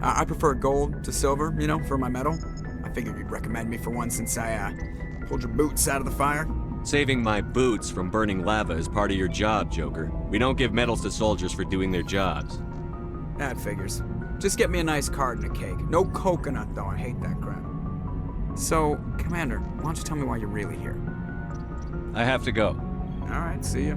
I prefer gold to silver, you know, for my metal. I figured you'd recommend me for one since I, pulled your boots out of the fire. Saving my boots from burning lava is part of your job, Joker. We don't give medals to soldiers for doing their jobs. That figures. Just get me a nice card and a cake. No coconut, though. I hate that crap. So, Commander, why don't you tell me why you're really here? I have to go. Alright, see ya.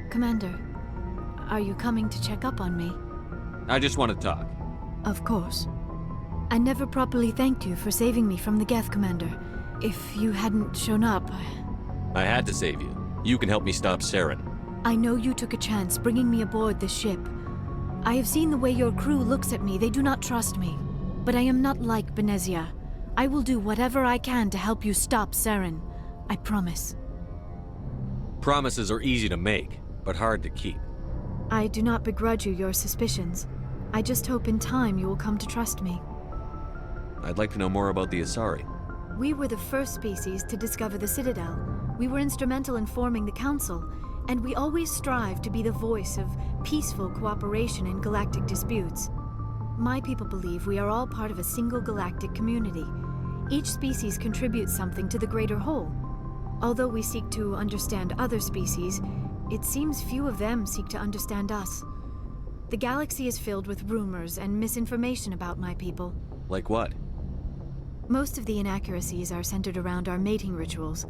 Commander, are you coming to check up on me? I just want to talk. Of course. I never properly thanked you for saving me from the Geth, Commander. If you hadn't shown up... I had to save you. You can help me stop Saren. I know you took a chance bringing me aboard this ship. I have seen the way your crew looks at me. They do not trust me. But I am not like Benezia. I will do whatever I can to help you stop Saren. I promise. Promises are easy to make, but hard to keep. I do not begrudge you your suspicions. I just hope in time you will come to trust me. I'd like to know more about the Asari. We were the first species to discover the Citadel. We were instrumental in forming the Council, and we always strive to be the voice of peaceful cooperation in galactic disputes. My people believe we are all part of a single galactic community. Each species contributes something to the greater whole. Although we seek to understand other species, it seems few of them seek to understand us. The galaxy is filled with rumors and misinformation about my people. Like what? Most of the inaccuracies are centered around our mating rituals.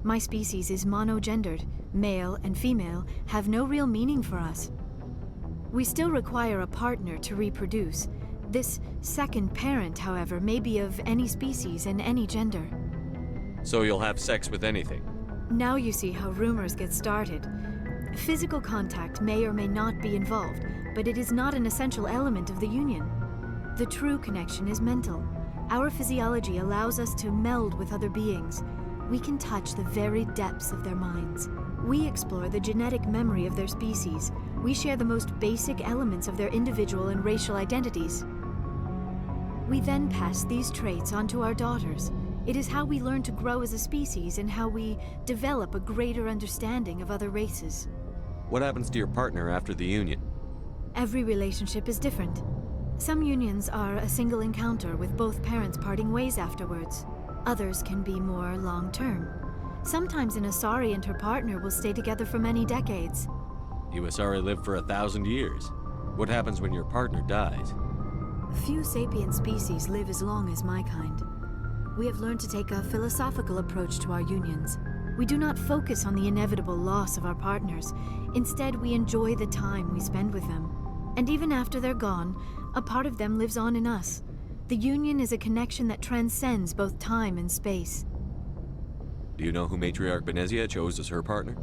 My species is monogendered. Male and female have no real meaning for us. We still require a partner to reproduce. This second parent, however, may be of any species and any gender. So you'll have sex with anything? Now you see how rumors get started. Physical contact may or may not be involved, but it is not an essential element of the union. The true connection is mental. Our physiology allows us to meld with other beings. We can touch the very depths of their minds. We explore the genetic memory of their species. We share the most basic elements of their individual and racial identities. We then pass these traits onto our daughters. It is how we learn to grow as a species and how we develop a greater understanding of other races. What happens to your partner after the union? Every relationship is different. Some unions are a single encounter with both parents parting ways afterwards. Others can be more long-term. Sometimes an Asari and her partner will stay together for many decades. You Asari live for 1,000 years. What happens when your partner dies? Few sapient species live as long as my kind. We have learned to take a philosophical approach to our unions. We do not focus on the inevitable loss of our partners. Instead, we enjoy the time we spend with them. And even after they're gone, a part of them lives on in us. The union is a connection that transcends both time and space. Do you know who Matriarch Benezia chose as her partner?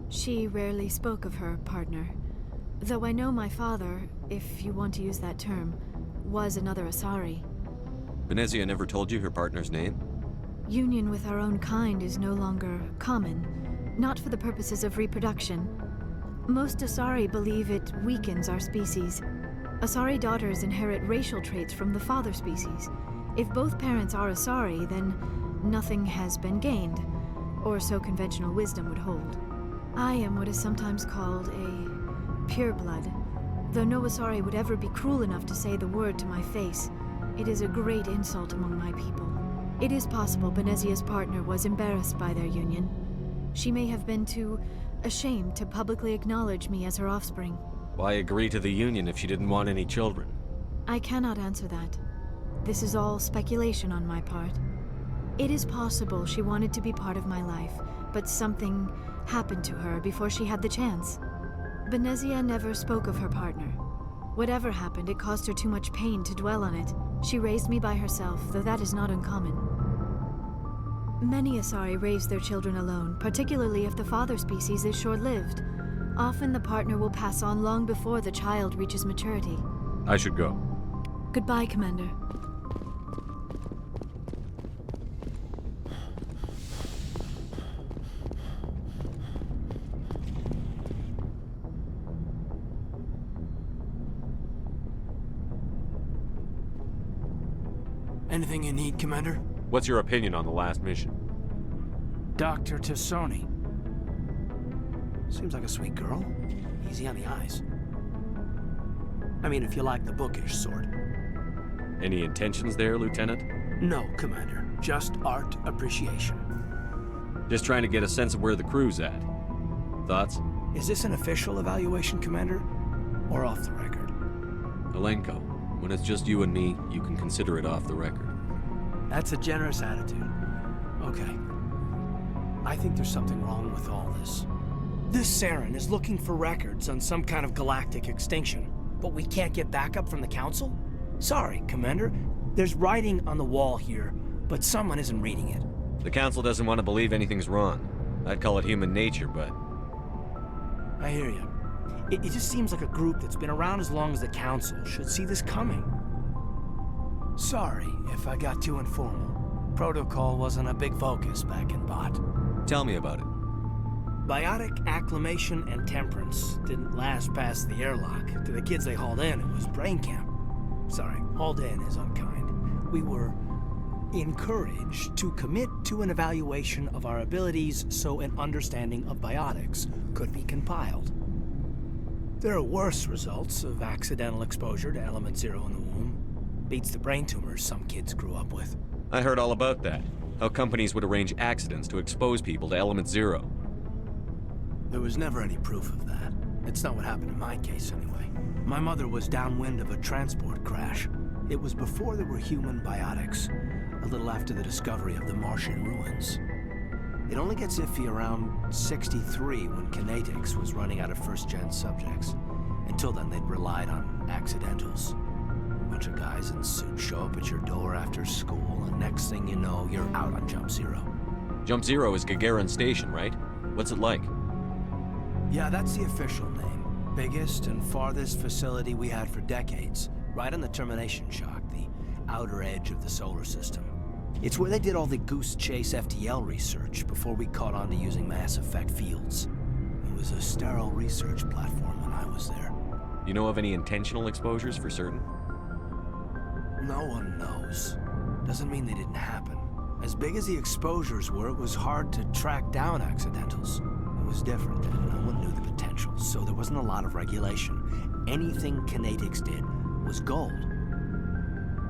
She rarely spoke of her partner. Though I know my father, if you want to use that term, was another Asari. Benezia never told you her partner's name? Union with our own kind is no longer common, not for the purposes of reproduction. Most Asari believe it weakens our species. Asari daughters inherit racial traits from the father species. If both parents are Asari, then nothing has been gained, or so conventional wisdom would hold. I am what is sometimes called a pureblood, though no Asari would ever be cruel enough to say the word to my face. It is a great insult among my people. It is possible Benezia's partner was embarrassed by their union. She may have been too ashamed to publicly acknowledge me as her offspring. Why agree to the union if she didn't want any children? I cannot answer that. This is all speculation on my part. It is possible she wanted to be part of my life, but something happened to her before she had the chance. Benezia never spoke of her partner. Whatever happened, it caused her too much pain to dwell on it. She raised me by herself, though that is not uncommon. Many asari raise their children alone, particularly if the father species is short-lived. Often the partner will pass on long before the child reaches maturity. I should go. Goodbye, Commander. Anything you need, Commander? What's your opinion on the last mission? Dr. T'Soni. Seems like a sweet girl. Easy on the eyes. I mean, if you like the bookish sort. Any intentions there, Lieutenant? No, Commander. Just art appreciation. Just trying to get a sense of where the crew's at. Thoughts? Is this an official evaluation, Commander? Or off the record? Alenko, when it's just you and me, you can consider it off the record. That's a generous attitude. Okay. I think there's something wrong with all this. This Saren is looking for records on some kind of galactic extinction, but we can't get backup from the Council? Sorry, Commander. There's writing on the wall here, but someone isn't reading it. The Council doesn't want to believe anything's wrong. I'd call it human nature, but... I hear you. It just seems like a group that's been around as long as the Council should see this coming. Sorry if I got too informal. Protocol wasn't a big focus back in Bot. Tell me about it. Biotic acclimation and temperance didn't last past the airlock. To the kids they hauled in, it was brain camp. Sorry, hauled in is unkind. We were encouraged to commit to an evaluation of our abilities so an understanding of biotics could be compiled. There are worse results of accidental exposure to Element Zero in the womb. Beats the brain tumors some kids grew up with. I heard all about that. How companies would arrange accidents to expose people to Element Zero. There was never any proof of that. It's not what happened in my case, anyway. My mother was downwind of a transport crash. It was before there were human biotics, a little after the discovery of the Martian ruins. It only gets iffy around 63 when kinetics was running out of first-gen subjects. Until then, they'd relied on accidentals. A bunch of guys in suits show up at your door after school, and next thing you know, you're out on Jump Zero. Jump Zero is Gagarin Station, right? What's it like? Yeah, that's the official name. Biggest and farthest facility we had for decades. Right on the termination shock, the outer edge of the solar system. It's where they did all the Goose Chase FTL research before we caught on to using mass effect fields. It was a sterile research platform when I was there. You know of any intentional exposures for certain? No one knows. Doesn't mean they didn't happen. As big as the exposures were, it was hard to track down accidentals. It was different then. No one knew the potential, so there wasn't a lot of regulation. Anything kinetics did was gold.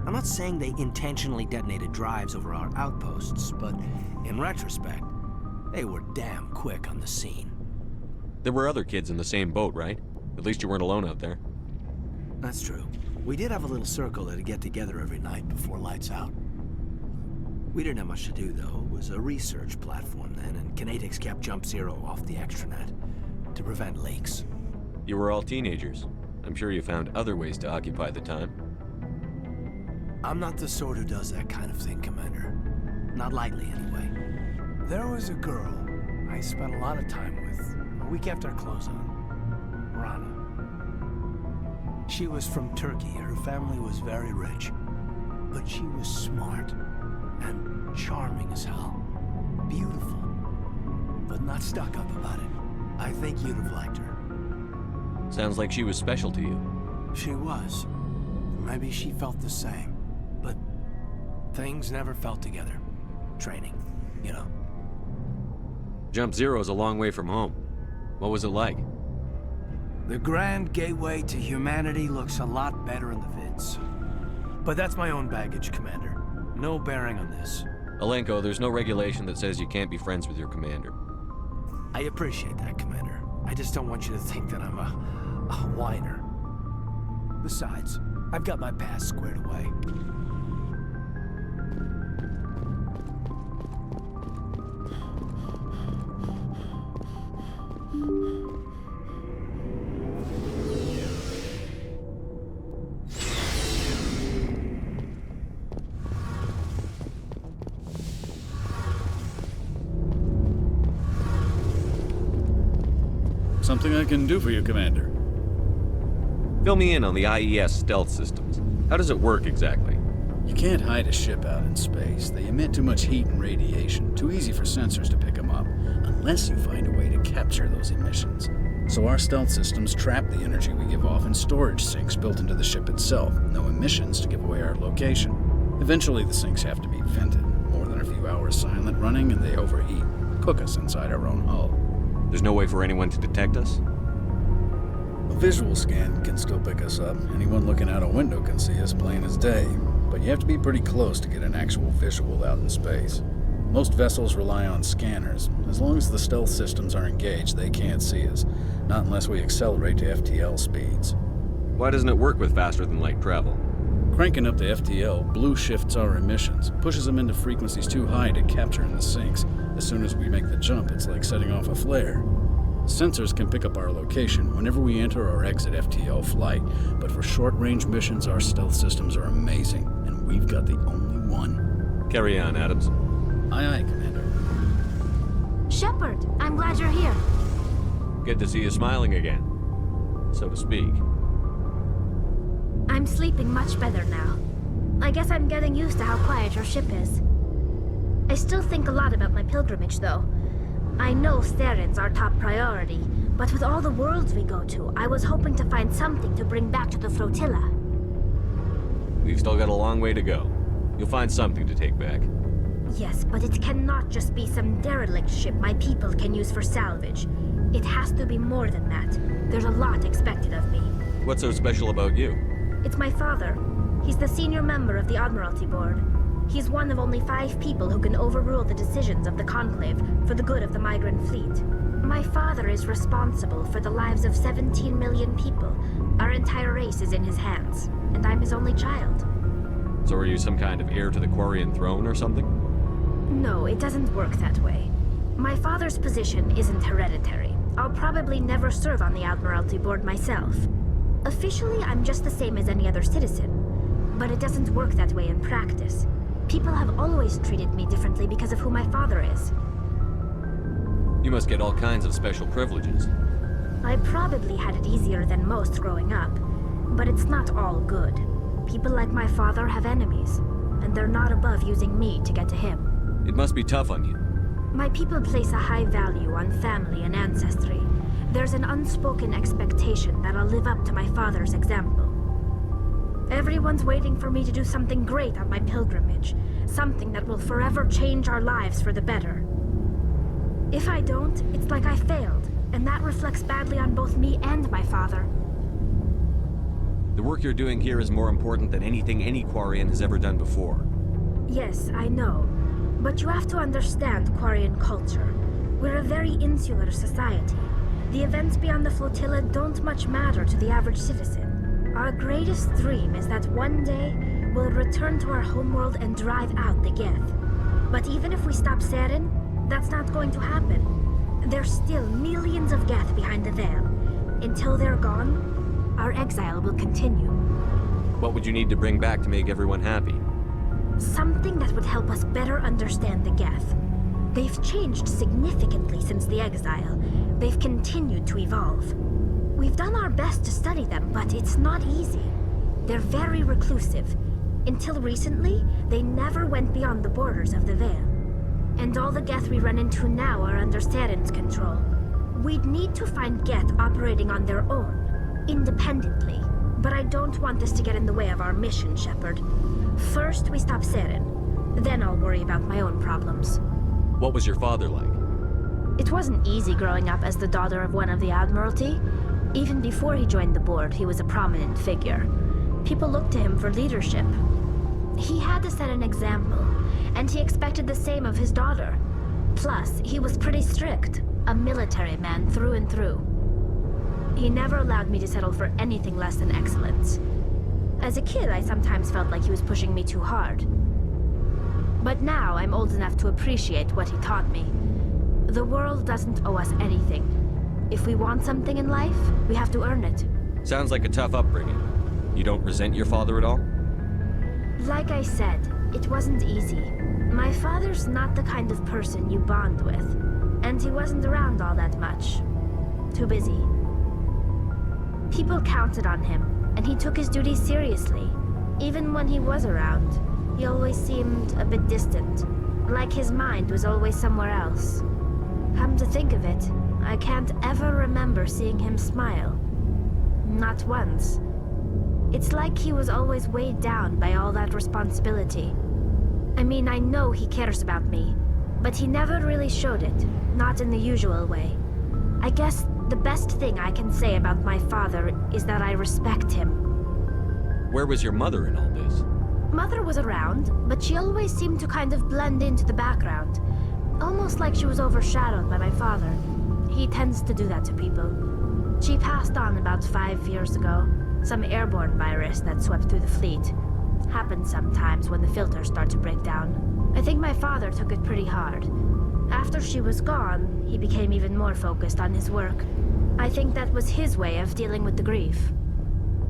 I'm not saying they intentionally detonated drives over our outposts, but in retrospect, they were damn quick on the scene. There were other kids in the same boat, right? At least you weren't alone out there. That's true. We did have a little circle that'd get together every night before lights out. We didn't have much to do, though. It was a research platform then, and kinetics kept Jump Zero off the extranet to prevent leaks. You were all teenagers. I'm sure you found other ways to occupy the time. I'm not the sort who does that kind of thing, Commander. Not lightly, anyway. There was a girl I spent a lot of time with a week after our close on. Rana. She was from Turkey. Her family was very rich. But she was smart and charming as hell. Beautiful. But not stuck up about it. I think you'd have liked her. Sounds like she was special to you. She was. Maybe she felt the same. But things never felt together. Training, you know. Jump Zero's a long way from home. What was it like? The grand gateway to humanity looks a lot better in the vids. But that's my own baggage, Commander. No bearing on this. Alenko, there's no regulation that says you can't be friends with your commander. I appreciate that, Commander. I just don't want you to think that I'm a whiner. Besides, I've got my past squared away. Something I can do for you, Commander. Fill me in on the IES stealth systems. How does it work exactly? You can't hide a ship out in space. They emit too much heat and radiation. Too easy for sensors to pick them up, unless you find a way to capture those emissions. So our stealth systems trap the energy we give off in storage sinks built into the ship itself. No emissions to give away our location. Eventually the sinks have to be vented. More than a few hours silent running and they overheat. Cook us inside our own hull. There's no way for anyone to detect us? A visual scan can still pick us up. Anyone looking out a window can see us plain as day. But you have to be pretty close to get an actual visual out in space. Most vessels rely on scanners. As long as the stealth systems are engaged, they can't see us. Not unless we accelerate to FTL speeds. Why doesn't it work with faster than light travel? Cranking up to FTL blue shifts our emissions, pushes them into frequencies too high to capture in the sinks. As soon as we make the jump, it's like setting off a flare. Sensors can pick up our location whenever we enter or exit FTL flight, but for short-range missions, our stealth systems are amazing, and we've got the only one. Carry on, Adams. Aye, aye, Commander. Shepard, I'm glad you're here. Good to see you smiling again, so to speak. I'm sleeping much better now. I guess I'm getting used to how quiet your ship is. I still think a lot about my pilgrimage, though. I know Theron's our top priority, but with all the worlds we go to, I was hoping to find something to bring back to the flotilla. We've still got a long way to go. You'll find something to take back. Yes, but it cannot just be some derelict ship my people can use for salvage. It has to be more than that. There's a lot expected of me. What's so special about you? It's my father. He's the senior member of the Admiralty Board. He's one of only 5 people who can overrule the decisions of the Conclave for the good of the migrant fleet. My father is responsible for the lives of 17 million people. Our entire race is in his hands, and I'm his only child. So are you some kind of heir to the Quarian throne or something? No, it doesn't work that way. My father's position isn't hereditary. I'll probably never serve on the Admiralty Board myself. Officially, I'm just the same as any other citizen. But it doesn't work that way in practice. People have always treated me differently because of who my father is. You must get all kinds of special privileges. I probably had it easier than most growing up, but it's not all good. People like my father have enemies, and they're not above using me to get to him. It must be tough on you. My people place a high value on family and ancestry. There's an unspoken expectation that I'll live up to my father's example. Everyone's waiting for me to do something great on my pilgrimage, something that will forever change our lives for the better. If I don't, it's like I failed, and that reflects badly on both me and my father. The work you're doing here is more important than anything any Quarian has ever done before. Yes, I know. But you have to understand Quarian culture. We're a very insular society. The events beyond the flotilla don't much matter to the average citizen. Our greatest dream is that one day we'll return to our homeworld and drive out the Geth. But even if we stop Saren, that's not going to happen. There's still millions of Geth behind the veil. Until they're gone, our exile will continue. What would you need to bring back to make everyone happy? Something that would help us better understand the Geth. They've changed significantly since the exile. They've continued to evolve. We've done our best to study them, but it's not easy. They're very reclusive. Until recently, they never went beyond the borders of the Veil. And all the Geth we run into now are under Saren's control. We'd need to find Geth operating on their own, independently. But I don't want this to get in the way of our mission, Shepard. First, we stop Saren. Then I'll worry about my own problems. What was your father like? It wasn't easy growing up as the daughter of one of the Admiralty. Even before he joined the board, he was a prominent figure. People looked to him for leadership. He had to set an example, and he expected the same of his daughter. Plus, he was pretty strict, a military man through and through. He never allowed me to settle for anything less than excellence. As a kid, I sometimes felt like he was pushing me too hard. But now I'm old enough to appreciate what he taught me. The world doesn't owe us anything. If we want something in life, we have to earn it. Sounds like a tough upbringing. You don't resent your father at all? Like I said, it wasn't easy. My father's not the kind of person you bond with, and he wasn't around all that much. Too busy. People counted on him, and he took his duties seriously. Even when he was around, he always seemed a bit distant, like his mind was always somewhere else. Come to think of it, I can't ever remember seeing him smile. Not once. It's like he was always weighed down by all that responsibility. I mean, I know he cares about me, but he never really showed it, not in the usual way. I guess the best thing I can say about my father is that I respect him. Where was your mother in all this? Mother was around, but she always seemed to kind of blend into the background. Almost like she was overshadowed by my father. He tends to do that to people. She passed on about 5 years ago. Some airborne virus that swept through the fleet. Happens sometimes when the filters start to break down. I think my father took it pretty hard. After she was gone, he became even more focused on his work. I think that was his way of dealing with the grief.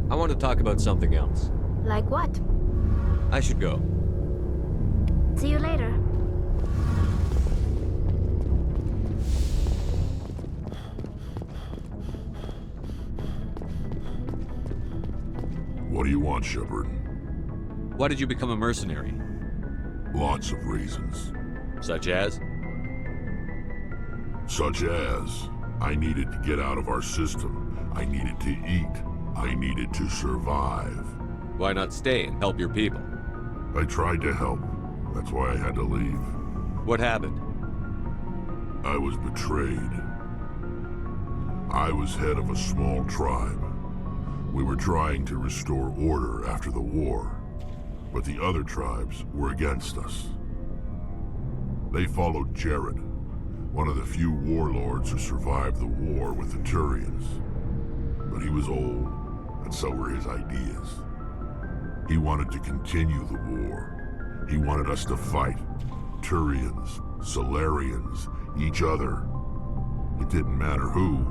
I want to talk about something else. Like what? I should go. See you later. What do you want, Shepard? Why did you become a mercenary? Lots of reasons. Such as? Such as, I needed to get out of our system. I needed to eat. I needed to survive. Why not stay and help your people? I tried to help. That's why I had to leave. What happened? I was betrayed. I was head of a small tribe. We were trying to restore order after the war, but the other tribes were against us. They followed Jared, one of the few warlords who survived the war with the Turians. But he was old, and so were his ideas. He wanted to continue the war. He wanted us to fight. Turians, Solarians, each other. It didn't matter who,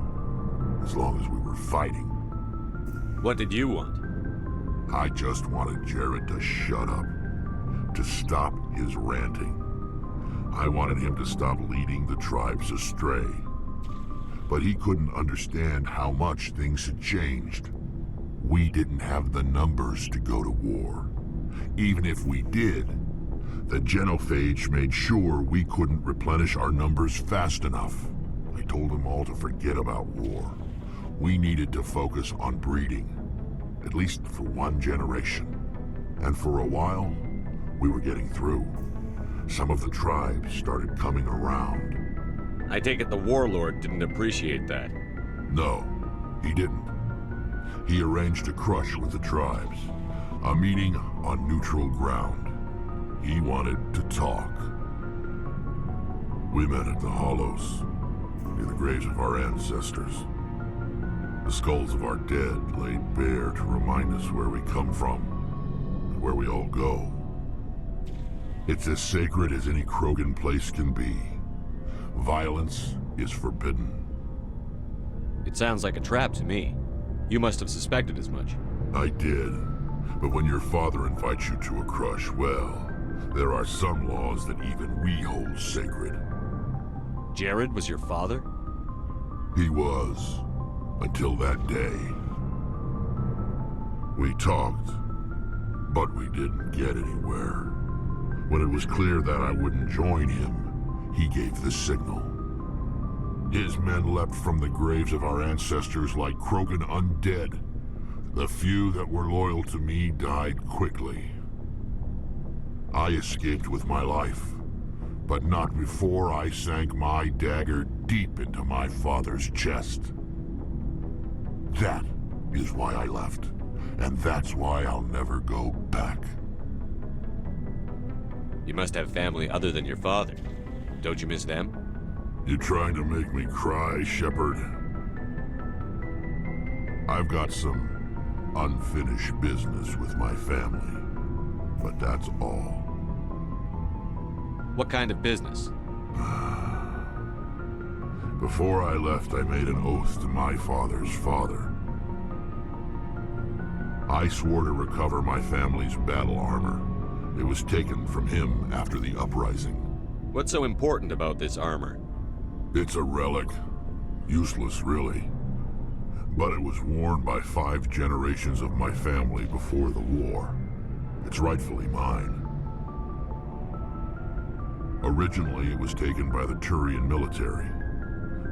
as long as we were fighting. What did you want? I just wanted Jared to shut up, to stop his ranting. I wanted him to stop leading the tribes astray. But he couldn't understand how much things had changed. We didn't have the numbers to go to war. Even if we did, the genophage made sure we couldn't replenish our numbers fast enough. I told them all to forget about war. We needed to focus on breeding, at least for one generation. And for a while, we were getting through. Some of the tribes started coming around. I take it the warlord didn't appreciate that. No, he didn't. He arranged a crush with the tribes, a meeting on neutral ground. He wanted to talk. We met at the Hollows, near the graves of our ancestors. The skulls of our dead laid bare to remind us where we come from, and where we all go. It's as sacred as any Krogan place can be. Violence is forbidden. It sounds like a trap to me. You must have suspected as much. I did. But when your father invites you to a crush, well, there are some laws that even we hold sacred. Jared was your father? He was. Until that day. We talked, but we didn't get anywhere. When it was clear that I wouldn't join him, he gave the signal. His men leapt from the graves of our ancestors like krogan undead. The few that were loyal to me died quickly. I escaped with my life, but not before I sank my dagger deep into my father's chest. That is why I left. and that's why I'll never go back. You must have family other than your father. Don't you miss them? You trying to make me cry, Shepard? I've got some unfinished business with my family, but that's all. What kind of business? Before I left, I made an oath to my father's father. I swore to recover my family's battle armor. It was taken from him after the uprising. What's so important about this armor? It's a relic. Useless, really. But it was worn by 5 generations of my family before the war. It's rightfully mine. Originally, it was taken by the Turian military.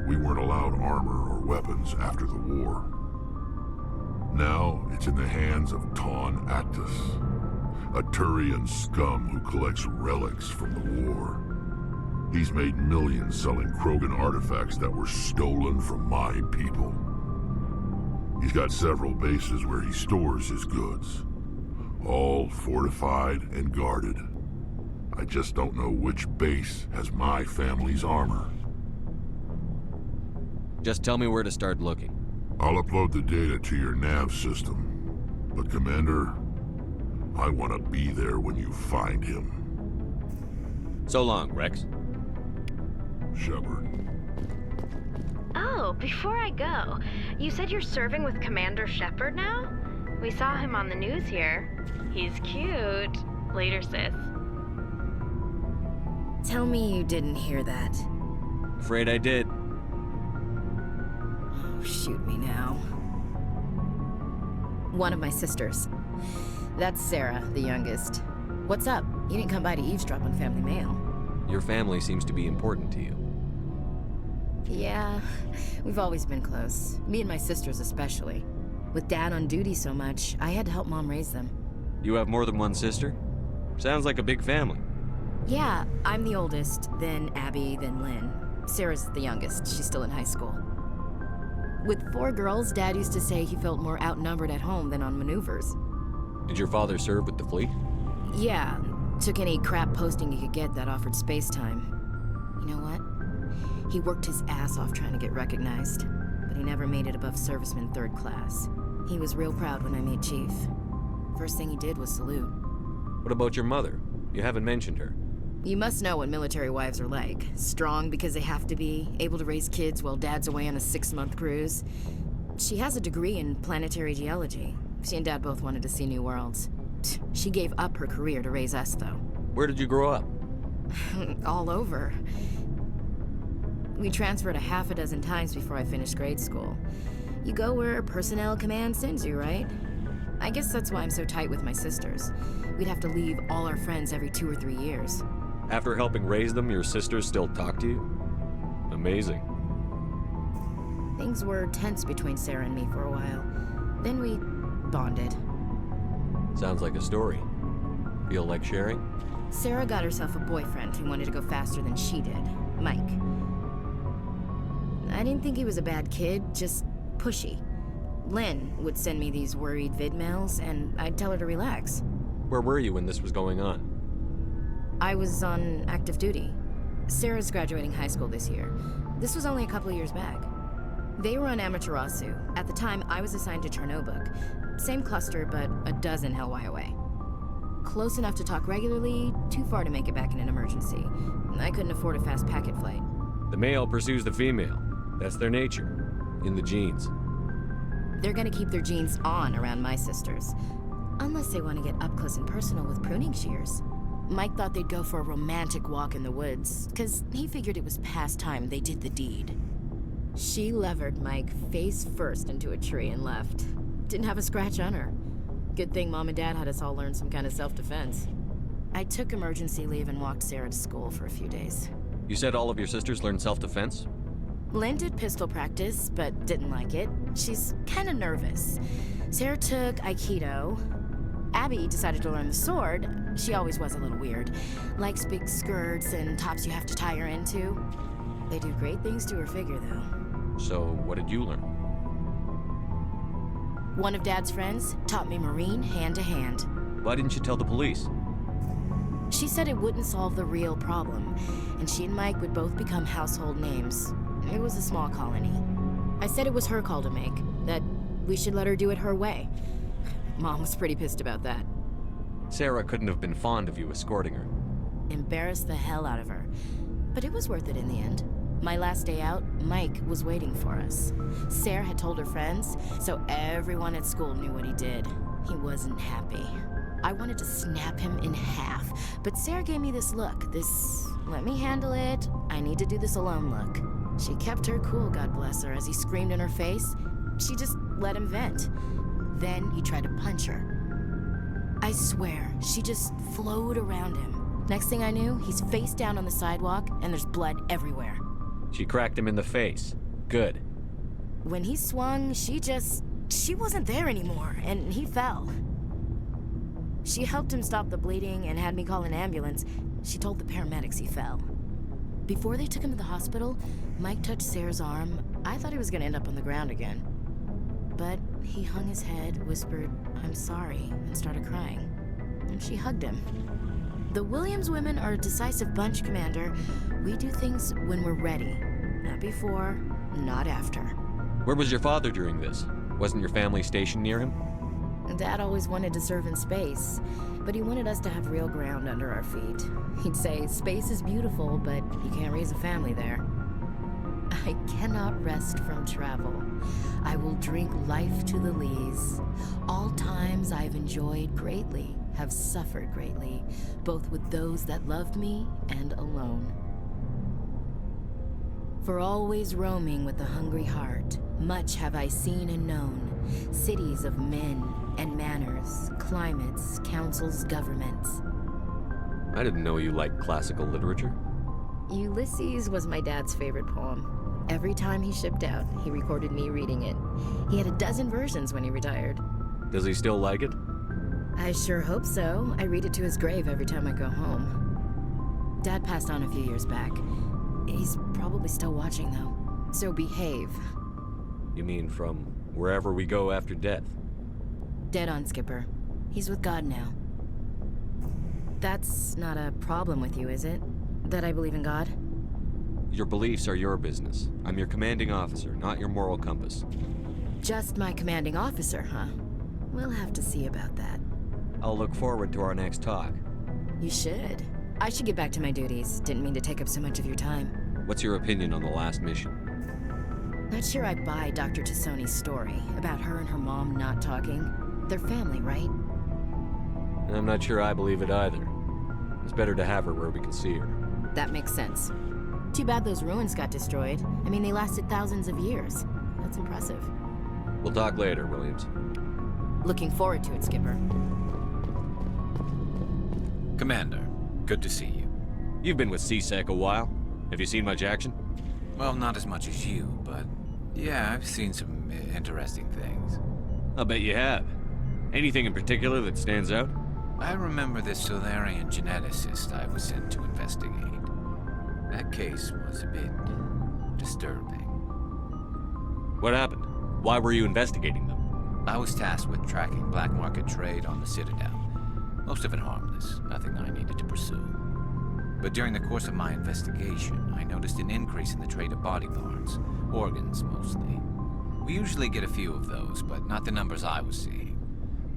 We weren't allowed armor or weapons after the war. Now, it's in the hands of Ton Actus, a Turian scum who collects relics from the war. He's made millions selling Krogan artifacts that were stolen from my people. He's got several bases where he stores his goods, all fortified and guarded. I just don't know which base has my family's armor. Just tell me where to start looking. I'll upload the data to your nav system. But Commander, I want to be there when you find him. So long, Rex. Shepard. Oh, before I go, you said you're serving with Commander Shepard now? We saw him on the news here. He's cute. Later, sis. Tell me you didn't hear that. Afraid I did. Oh, shoot me now. One of my sisters. That's Sarah, the youngest. What's up? You didn't come by to eavesdrop on family mail. Your family seems to be important to you. Yeah, we've always been close. Me and my sisters especially. With Dad on duty so much, I had to help Mom raise them. You have more than one sister? Sounds like a big family. Yeah, I'm the oldest, then Abby, then Lynn. Sarah's the youngest. She's still in high school. With 4 girls, Dad used to say he felt more outnumbered at home than on maneuvers. Did your father serve with the fleet? Yeah, took any crap posting he could get that offered space time. You know what? He worked his ass off trying to get recognized, but he never made it above serviceman 3rd class. He was real proud when I made chief. First thing he did was salute. What about your mother? You haven't mentioned her. You must know what military wives are like. Strong because they have to be, able to raise kids while Dad's away on a 6-month cruise. She has a degree in planetary geology. She and Dad both wanted to see new worlds. She gave up her career to raise us, though. Where did you grow up? All over. We transferred a half a dozen times before I finished grade school. You go where personnel command sends you, right? I guess that's why I'm so tight with my sisters. We'd have to leave all our friends every 2 or 3 years. After helping raise them, your sisters still talk to you? Amazing. Things were tense between Sarah and me for a while. Then we bonded. Sounds like a story. Feel like sharing? Sarah got herself a boyfriend who wanted to go faster than she did, Mike. I didn't think he was a bad kid, just pushy. Lynn would send me these worried vid mails, and I'd tell her to relax. Where were you when this was going on? I was on active duty. Sarah's graduating high school this year. This was only a couple of years back. They were on Amaterasu. At the time, I was assigned to Chernobog. Same cluster, but a dozen Hellwire away. Close enough to talk regularly, too far to make it back in an emergency. I couldn't afford a fast packet flight. The male pursues the female. That's their nature. In the genes. They're gonna keep their genes on around my sisters. Unless they want to get up close and personal with pruning shears. Mike thought they'd go for a romantic walk in the woods, because he figured it was past time they did the deed. She levered Mike face first into a tree and left. Didn't have a scratch on her. Good thing Mom and Dad had us all learn some kind of self-defense. I took emergency leave and walked Sarah to school for a few days. You said all of your sisters learned self-defense? Lynn did pistol practice, but didn't like it. She's kind of nervous. Sarah took Aikido. Abby decided to learn the sword. She always was a little weird. Likes big skirts and tops you have to tie her into. They do great things to her figure, though. So, what did you learn? One of Dad's friends taught me Marine hand to hand. Why didn't you tell the police? She said it wouldn't solve the real problem, and she and Mike would both become household names. It was a small colony. I said it was her call to make, that we should let her do it her way. Mom was pretty pissed about that. Sarah couldn't have been fond of you escorting her. Embarrassed the hell out of her. But it was worth it in the end. My last day out, Mike was waiting for us. Sarah had told her friends, so everyone at school knew what he did. He wasn't happy. I wanted to snap him in half, but Sarah gave me this look, this let me handle it, I need to do this alone look. She kept her cool, God bless her, as he screamed in her face. She just let him vent. Then he tried to punch her. I swear, she just flowed around him. Next thing I knew, he's face down on the sidewalk, and there's blood everywhere. She cracked him in the face. Good. When he swung, she wasn't there anymore, and he fell. She helped him stop the bleeding and had me call an ambulance. She told the paramedics he fell. Before they took him to the hospital, Mike touched Sarah's arm. I thought he was gonna end up on the ground again. But he hung his head, whispered, "I'm sorry," and started crying. And she hugged him. The Williams women are a decisive bunch, Commander. We do things when we're ready. Not before, not after. Where was your father during this? Wasn't your family stationed near him? Dad always wanted to serve in space, but he wanted us to have real ground under our feet. He'd say, space is beautiful, but you can't raise a family there. I cannot rest from travel. I will drink life to the lees. All times I've enjoyed greatly, have suffered greatly, both with those that loved me and alone. For always roaming with a hungry heart, much have I seen and known, cities of men and manners, climates, councils, governments. I didn't know you liked classical literature. Ulysses was my dad's favorite poem. Every time he shipped out, he recorded me reading it. He had a dozen versions when he retired. Does he still like it? I sure hope so. I read it to his grave every time I go home. Dad passed on a few years back. He's probably still watching, though. So behave. You mean from wherever we go after death? Dead on, Skipper. He's with God now. That's not a problem with you, is it? That I believe in God? Your beliefs are your business. I'm your commanding officer, not your moral compass. Just my commanding officer, huh? We'll have to see about that. I'll look forward to our next talk. You should. I should get back to my duties. Didn't mean to take up so much of your time. What's your opinion on the last mission? Not sure I buy Dr. T'Soni's story about her and her mom not talking. They're family, right? I'm not sure I believe it either. It's better to have her where we can see her. That makes sense. Too bad those ruins got destroyed. I mean, they lasted thousands of years. That's impressive. We'll talk later, Williams. Looking forward to it, Skipper. Commander, good to see you. You've been with CSEC a while. Have you seen much action? Well, not as much as you, but yeah, I've seen some interesting things. I'll bet you have. Anything in particular that stands out? I remember this Solarian geneticist I was sent to investigate. That case was a bit disturbing. What happened? Why were you investigating them? I was tasked with tracking black market trade on the Citadel. Most of it harmless, nothing I needed to pursue. But during the course of my investigation, I noticed an increase in the trade of body parts, organs mostly. We usually get a few of those, but not the numbers I was seeing.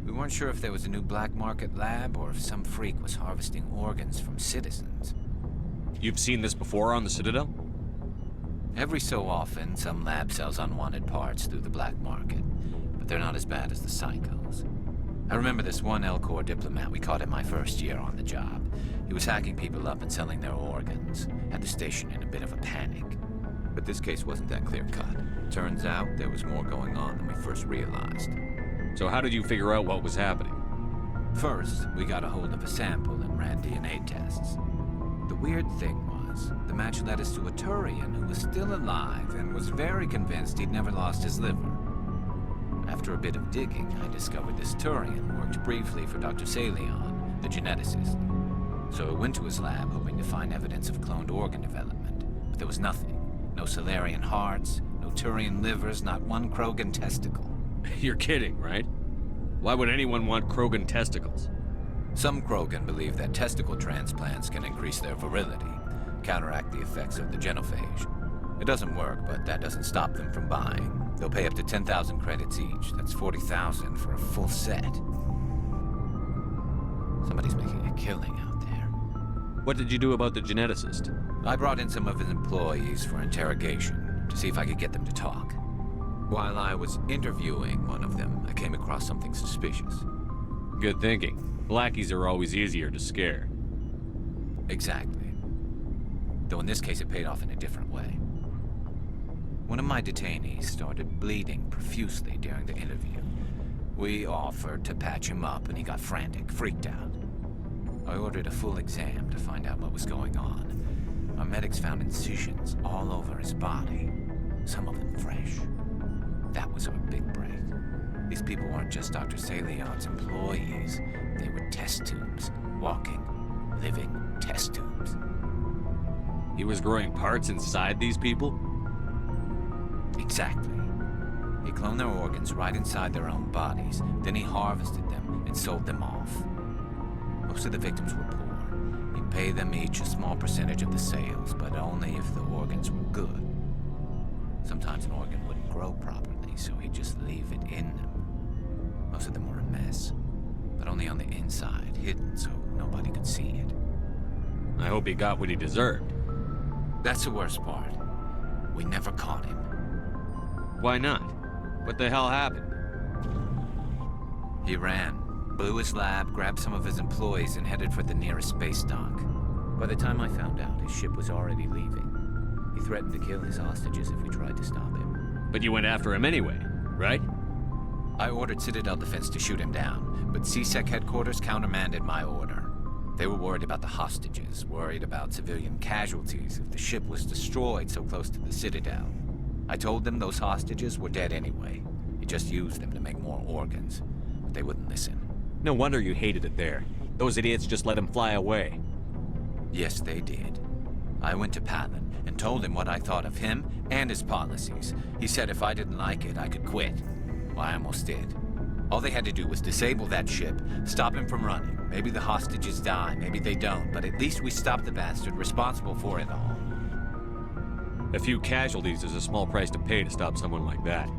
We weren't sure if there was a new black market lab or if some freak was harvesting organs from citizens. You've seen this before on the Citadel? Every so often, some lab sells unwanted parts through the black market, but they're not as bad as the psychos. I remember this one Elcor diplomat we caught in my first year on the job. He was hacking people up and selling their organs. Had the station in a bit of a panic. But this case wasn't that clear-cut. Turns out there was more going on than we first realized. So how did you figure out what was happening? First, we got a hold of a sample and ran DNA tests. The weird thing was, the match led us to a Turian who was still alive and was very convinced he'd never lost his liver. After a bit of digging, I discovered this Turian worked briefly for Dr. Salion, the geneticist. So I went to his lab hoping to find evidence of cloned organ development, but there was nothing. No Solarian hearts, no Turian livers, not one krogan testicle. You're kidding, right? Why would anyone want krogan testicles? Some krogan believe that testicle transplants can increase their virility, counteract the effects of the genophage. It doesn't work, but that doesn't stop them from buying. They'll pay up to 10,000 credits each. That's 40,000 for a full set. Somebody's making a killing out there. What did you do about the geneticist? I brought in some of his employees for interrogation, to see if I could get them to talk. While I was interviewing one of them, I came across something suspicious. Good thinking. Blackies are always easier to scare. Exactly. Though in this case it paid off in a different way. One of my detainees started bleeding profusely during the interview. We offered to patch him up and he got frantic, freaked out. I ordered a full exam to find out what was going on. Our medics found incisions all over his body, some of them fresh. That was our big break. These people weren't just Dr. Salion's employees. They were test tubes. Walking, living test tubes. He was growing parts inside these people? Exactly. He cloned their organs right inside their own bodies. Then he harvested them and sold them off. Most of the victims were poor. He'd pay them each a small percentage of the sales, but only if the organs were good. Sometimes an organ wouldn't grow properly, so he'd just leave it in them. Most of them were a mess, but only on the inside, hidden so nobody could see it. I hope he got what he deserved. That's the worst part. We never caught him. Why not? What the hell happened? He ran, blew his lab, grabbed some of his employees, and headed for the nearest space dock. By the time I found out, his ship was already leaving. He threatened to kill his hostages if we tried to stop him. But you went after him anyway, right? I ordered Citadel Defense to shoot him down, but CSEC headquarters countermanded my order. They were worried about the hostages, worried about civilian casualties if the ship was destroyed so close to the Citadel. I told them those hostages were dead anyway. He just used them to make more organs, but they wouldn't listen. No wonder you hated it there. Those idiots just let him fly away. Yes, they did. I went to Palin and told him what I thought of him and his policies. He said if I didn't like it, I could quit. Well, I almost did. All they had to do was disable that ship, stop him from running. Maybe the hostages die, maybe they don't, but at least we stopped the bastard responsible for it all. A few casualties is a small price to pay to stop someone like that.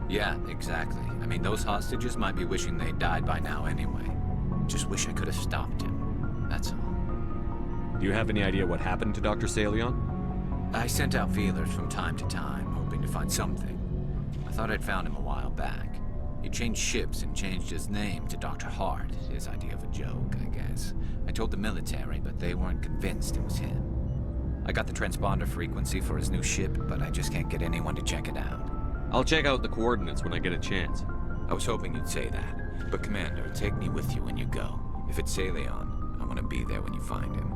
Yeah, exactly. I mean, those hostages might be wishing they'd died by now anyway. Just wish I could have stopped him. That's all. Do you have any idea what happened to Dr. Salion? I sent out feelers from time to time, hoping to find something. I thought I'd found him a while back. He changed ships and changed his name to Dr. Hart, his idea of a joke, I guess. I told the military, but they weren't convinced it was him. I got the transponder frequency for his new ship, but I just can't get anyone to check it out. I'll check out the coordinates when I get a chance. I was hoping you'd say that. But Commander, take me with you when you go. If it's Salion, I want to be there when you find him.